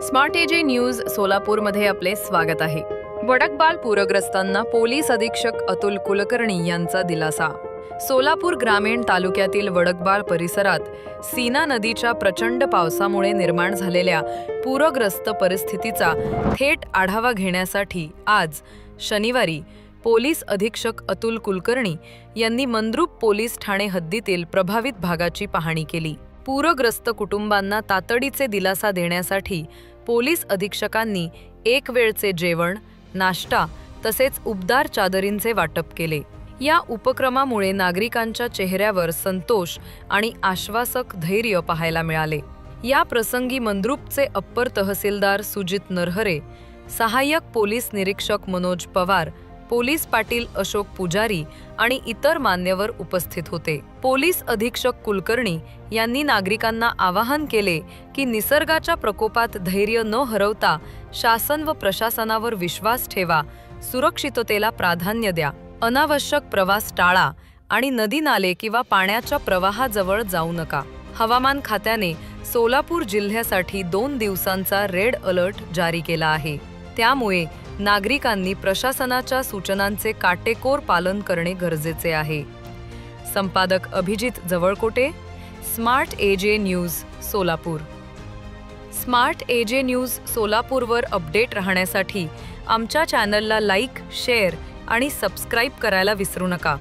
Smart AJ news सोलापूरमध्ये आपले स्वागत आहे। वडकबाल पूरग्रस्तांना पोलीस अधीक्षक अतुल कुलकर्णी यांचा दिलासा। सोलापूर ग्रामीण तालुक्यातील वडकबाल परिसरात सीना नदीच्या प्रचंड पावसामुळे निर्माण झालेल्या पूरग्रस्त परिस्थितीचा थेट आढावा घेण्यासाठी आज शनिवारी पोलीस अधीक्षक अतुल कुलकर्णी यांनी मंद्रुप पोलीस ठाणे हद्दीतील प्रभावित भागाची पाहणी केली। पूरग्रस्त कुटुंबांना तातडीचे दिलासा देण्यासाठी पोलीस अधीक्षकांनी एक वेळचे जेवण, नाश्ता तसेच उबदार चादरींचे वाटप केले। या उपक्रमामुळे नागरिकांच्या चेहऱ्यावर संतोष आणि आश्वासक धैर्य पाहायला मिळाले। या प्रसंगी मंद्रुपचे अप्पर तहसीलदार सुजित नरहरे, सहाय्यक पोलीस निरीक्षक मनोज पवार, पोलीस पाटील अशोक पुजारी आणि इतर मान्यवर उपस्थित होते। पोलीस अधीक्षक कुलकर्णी यांनी नागरिकांना आवाहन केले की निसर्गाच्या प्रकोपात धैर्य न हरवता शासन व प्रशासनावर विश्वास ठेवा, सुरक्षिततेला प्राधान्य द्या, अनावश्यक प्रवास टाळा आणि नदी नाले किंवा पाण्याच्या प्रवाहाजवळ जाऊ नका। हवामान खात्याने सोलापूर जिल्ह्यासाठी 2 दिवसांचा रेड अलर्ट जारी केला आहे। त्यामुळे नागरिकांनी प्रशासनाच्या सूचनांचे काटेकोर पालन करणे गरजेचे आहे। संपादक Abhijit Jawalkote, smart AJ news Solapur. Smart AJ news सोलापूरवर अपडेट राहण्यासाठी आमच्या चॅनलला लाईक, शेअर आणि सबस्क्राइब करायला विसरू नका।